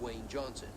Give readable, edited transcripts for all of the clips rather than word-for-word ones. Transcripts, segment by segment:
Dwayne Johnson.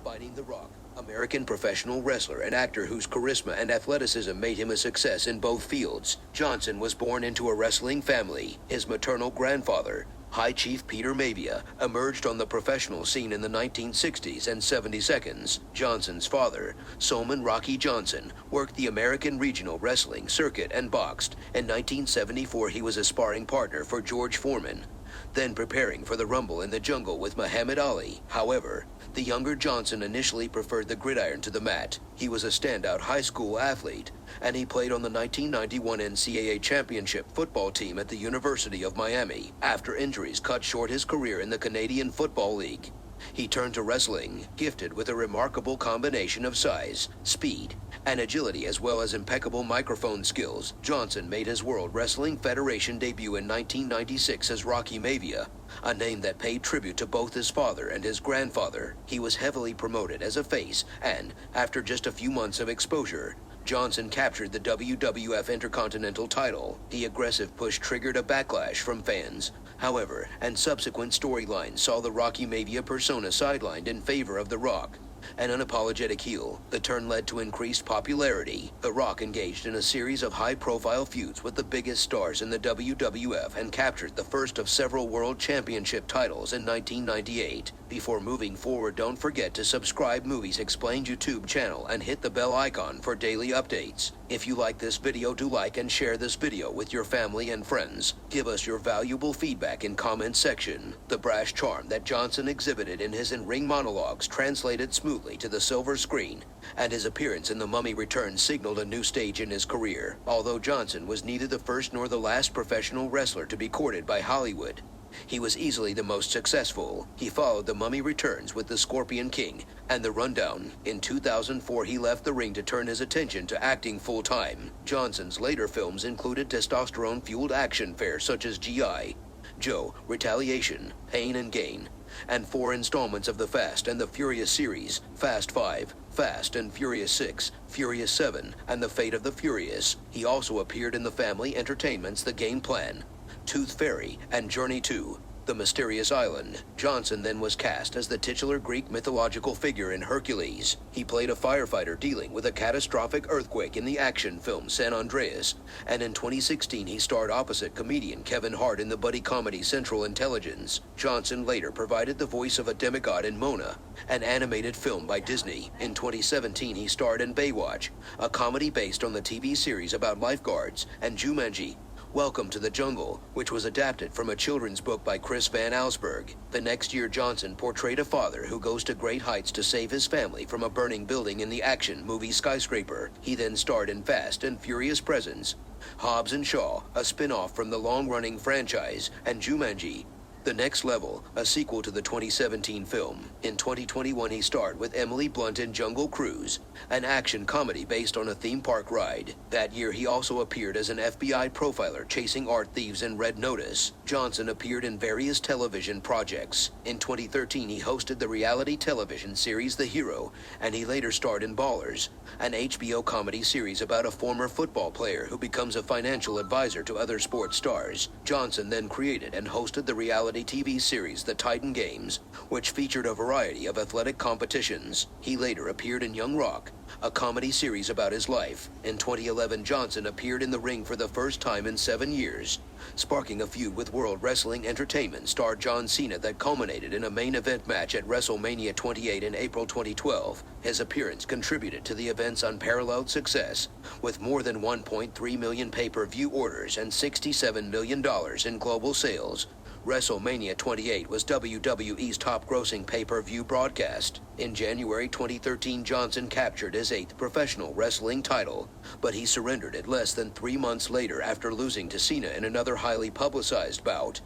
Fighting The Rock, American professional wrestler and actor whose charisma and athleticism made him a success in both fields. Johnson was born into a wrestling family. His maternal grandfather, High Chief Peter Mavia, emerged on the professional scene in the 1960s and 72nds. Johnson's father, Solomon Rocky Johnson, worked the American regional wrestling circuit and boxed. In 1974, he was a sparring partner for George Foreman, then preparing for the Rumble in the Jungle with Muhammad Ali. However, the younger Johnson initially preferred the gridiron to the mat. He was a standout high school athlete, and he played on the 1991 NCAA championship football team at the University of Miami. After injuries cut short his career in the Canadian Football League, he turned to wrestling, gifted with a remarkable combination of size, speed, and agility as well as impeccable microphone skills. Johnson made his World Wrestling Federation debut in 1996 as Rocky Mavia, a name that paid tribute to both his father and his grandfather. He was heavily promoted as a face, and, after just a few months of exposure, Johnson captured the WWF Intercontinental title. The aggressive push triggered a backlash from fans, however, and subsequent storylines saw the Rocky Mavia persona sidelined in favor of The Rock, an unapologetic heel. The turn led to increased popularity. The Rock engaged in a series of high-profile feuds with the biggest stars in the WWF and captured the first of several World Championship titles in 1998. Before moving forward, don't forget to subscribe Movies Explained YouTube channel and hit the bell icon for daily updates. If you like this video, do like and share this video with your family and friends. Give us your valuable feedback in comment section. The brash charm that Johnson exhibited in his in-ring monologues translated smoothly to the silver screen, and his appearance in The Mummy Returns signaled a new stage in his career. Although Johnson was neither the first nor the last professional wrestler to be courted by Hollywood, he was easily the most successful. He followed The Mummy Returns with The Scorpion King and The Rundown. In 2004, he left the ring to turn his attention to acting full-time. Johnson's later films included testosterone-fueled action fares such as G.I. Joe, Retaliation, Pain and Gain, and 4 installments of the Fast and the Furious series, Fast 5, Fast and Furious 6, Furious 7, and The Fate of the Furious. He also appeared in the family entertainments The Game Plan, Tooth Fairy, and Journey to The Mysterious Island. Johnson then was cast as the titular Greek mythological figure in Hercules. He played a firefighter dealing with a catastrophic earthquake in the action film San Andreas, and in 2016 he starred opposite comedian Kevin Hart in the buddy comedy Central Intelligence. Johnson later provided the voice of a demigod in Mona, an animated film by Disney. In 2017 he starred in Baywatch, a comedy based on the TV series about lifeguards, and Jumanji: Welcome to the Jungle, which was adapted from a children's book by Chris Van Allsburg. The next year, Johnson portrayed a father who goes to great heights to save his family from a burning building in the action movie Skyscraper. He then starred in Fast and Furious Presents, Hobbs and Shaw, a spin-off from the long-running franchise, and Jumanji: The Next Level, a sequel to the 2017 film. In 2021, he starred with Emily Blunt in Jungle Cruise, an action comedy based on a theme park ride. That year, he also appeared as an FBI profiler chasing art thieves in Red Notice. Johnson appeared in various television projects. In 2013, he hosted the reality television series The Hero, and he later starred in Ballers, an HBO comedy series about a former football player who becomes a financial advisor to other sports stars. Johnson then created and hosted the reality TV series The Titan Games, which featured a variety of athletic competitions. He later appeared in Young Rock, a comedy series about his life. In 2011, Johnson appeared in the ring for the first time in 7 years, sparking a feud with World Wrestling Entertainment star John Cena that culminated in a main event match at WrestleMania 28 in April 2012. His appearance contributed to the event's unparalleled success, with more than 1.3 million pay-per-view orders and $67 million in global sales. WrestleMania 28 was WWE's top-grossing pay-per-view broadcast. In January 2013, Johnson captured his 8th professional wrestling title, but he surrendered it less than 3 months later after losing to Cena in another highly publicized bout.